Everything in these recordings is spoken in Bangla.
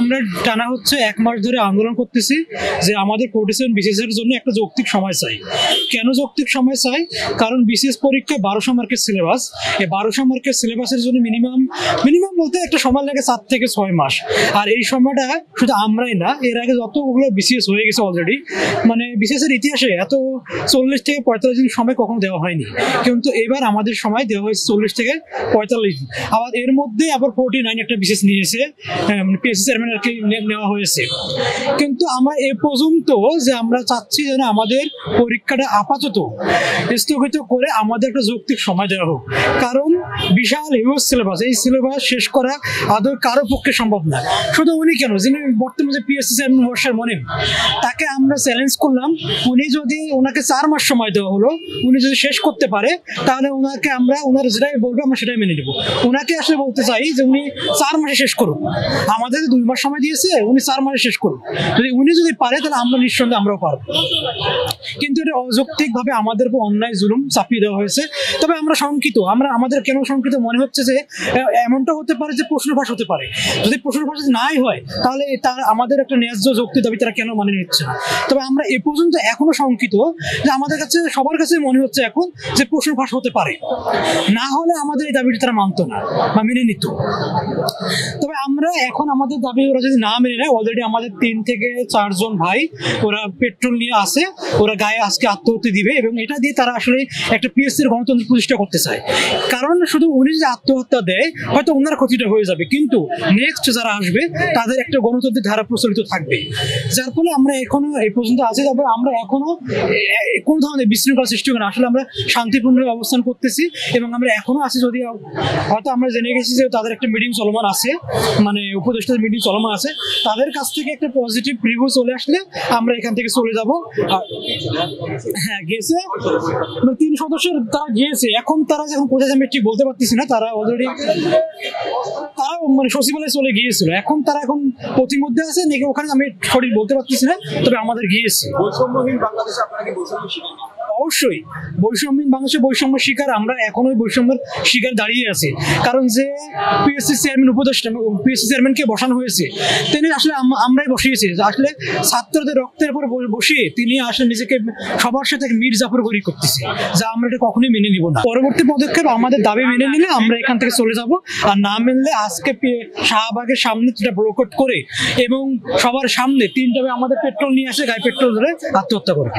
আমরা টানা হচ্ছে 1 মাস ধরে আন্দোলন করতেছি যে আমাদের 47 বিসিএস এর জন্য একটা যৌক্তিক সময় চাই। কেন যৌক্তিক সময় চাই? কারণ বিসিএস পরীক্ষা 1200 মার্কের সিলেবাস। এই 1200 মার্কের সিলেবাসের জন্য মিনিমাম বলতে একটা সময় লাগে 4 থেকে 6 মাস। আর এই সময়টা শুধু আমরাই না, এর আগে যতগুলো বিসিএস হয়ে গেছে অলরেডি, মানে বিসিএস এর ইতিহাসে এত 40 থেকে 45 দিন সময় কখনো দেওয়া হয়নি, কিন্তু এবার আমাদের সময় দেওয়া হয়েছে 40 থেকে 45 দিন। আবার এর মধ্যে আবার 49 একটা বিসিএস নিয়েছে, পিএসসি চেয়ারম্যান আর কি নেওয়া হয়েছে। কিন্তু আমরা এ পর্যন্ত যে আমরা চাচ্ছি যেন আমাদের পরীক্ষাটা আপাতত স্থগিত করে আমাদের একটা যৌক্তিক সময় দেওয়া হোক, কারণ বিশাল হিউজ সিলেবাস, এই সিলেবাস শেষ করা আদৌ কারো পক্ষে সম্ভব না। শুধু উনি কেন, যিনি বর্তমানে পিএসসি চেয়ারম্যান বর্ষার মনিম, তাকে আমরা চ্যালেঞ্জ করলাম, ওনাকে 4 মাস সময় দেওয়া হলো, উনি যদি শেষ করতে পারে তাহলে ওনার যেটাই বলবে আমরা সেটাই মেনে নেব। ওনাকে আসলে বলতে চাই যে উনি 4 মাসে শেষ করুন, আমাদের 2 মাস সময় দিয়েছে, উনি 4 মাসে শেষ করুন। উনি যদি পারে তাহলে আমরা নিঃসন্দেহে আমরাও পারবো। কিন্তু এটা অযৌক্তিকভাবে আমাদের উপর অন্যায় জুলুম চাপিয়ে দেওয়া হয়েছে। তবে আমরা শঙ্কিত, আমাদের কেন শঙ্কিত মনে হচ্ছে যে এমনটা হতে পারে যে প্রশ্ন ফাঁস হতে পারে। যদি প্রশ্ন ফাঁস নাই হয় তাহলে আমাদের একটা ন্যায্য যৌক্তিক দাবি তারা কেন মানে নিচ্ছে না। তবে আমরা এ পর্যন্ত এখনো শঙ্কিত যে আমাদের কাছে সবার কাছে মনে হচ্ছে এখন যে প্রশ্ন ফাঁস হতে পারে, না হলে আমাদের এই দাবিটি তারা মানতো না বা মেনে নিত। তবে আমরা এখন আমাদের দাবি ওরা যদি না মেনে নেয়, অলরেডি আমাদের 3 থেকে 4 জন ভাই ওরা পেট্রোল নিয়ে আসে, ওরা গায়ে আজকে আত্মহত্যা দিবে, এবং এটা দিয়ে তারা আসলে একটা পিএসসির গণতন্ত্র প্রতিষ্ঠা করতে চায়। কারণ শুধু উনি যে আত্মহত্যা দেয় হয়তো ওনার ক্ষতিটা হয়ে যাবে, কিন্তু নেক্সট যারা আসবে তাদের একটা গণতন্ত্রের ধারা প্রচলিত থাকবে, যার ফলে আমরা এখনো এই পর্যন্ত আছি। তারপর আমরা এখনো কোন ধরনের বিশৃঙ্খলা সৃষ্টি করে আসলে আমরা শান্তিপূর্ণ অবস্থান করতেছি, এবং আমরা এখনো আছি। যদি হয়তো আমরা জেনে গেছি যে তাদের একটা মিটিং চলমান আছে, মানে উপদেষ্টাদের মিটিং চলমান আছে, তাদের কাছ থেকে একটা পজিটিভ রিভিউ চলে আসলে আমরা এখান থেকে চলে যাব। হ্যাঁ, গেছে 3 সদস্যের তারা গিয়েছে, এখন তারা যখন কোথায় আমি ঠিক বলতে পারতেছি না, তারা অলরেডি মানে সচিবালয়ে চলে গিয়েছিল। এখন তারা প্রতিমধ্যে আছে নাকি ওখানে আমি সঠিক বলতে পারতেছি না, তবে আমাদের গিয়েছে। বৈষম্যহীন বাংলাদেশে আপনারা কি বৈষম্য শিকার? অবশ্যই বৈষম্যহীন বাংলাদেশে বৈষম্য শিকার, আমরা এখনোই বৈষম্যের শিকার দাঁড়িয়ে আছি। কারণ যে পিএসসি চেয়ারম্যান পিএসসি চেয়ারম্যানকে বসানো হয়েছে, তিনি আসলে আমরাই বসিয়েছি। আসলে ছাত্রদের রক্তের উপর বসিয়ে তিনি আসলে নিজেকে সবার সাথে মির্জাফরগরি করতেছে, যা আমরা এটা কখনোই মেনে নিব না। পরবর্তী পদক্ষেপ আমাদের দাবি মেনে নিলে আমরা এখান থেকে চলে যাব, আর না মেনলে আজকে শাহবাগের সামনে যেটা ব্লকআউট করে এবং সবার সামনে 3টা আমাদের পেট্রোল নিয়ে আসে, গায়ে পেট্রোল ধরে আত্মহত্যা করে।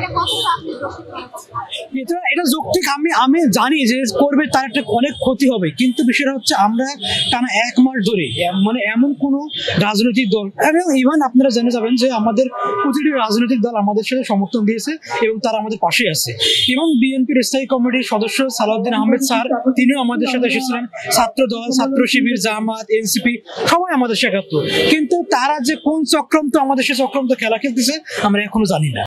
এটা যৌক্তিক, আমি জানি যে করবে তার একটা অনেক ক্ষতি হবে, কিন্তু বিষয়টা হচ্ছে আমরা টানা 1 মাস ধরে মানে এমন কোনো রাজনৈতিক দল, এবং ইভেন আপনারা জেনে যাবেন যে আমাদের প্রতিটি রাজনৈতিক দল আমাদের সাথে সমর্থন দিয়েছে এবং তারা আমাদের পাশে আছে। এবং বিএনপির স্থায়ী কমিটির সদস্য সালাউদ্দিন আহমেদ স্যার, তিনিও আমাদের সাথে এসেছিলেন। ছাত্র দল, ছাত্র শিবির, জামাত, এনসিপি সবাই আমাদের সাথে, কিন্তু তারা যে কোন চক্রান্ত আমাদের সাথে চক্রান্ত খেলা খেলতেছে আমরা এখনো জানি না।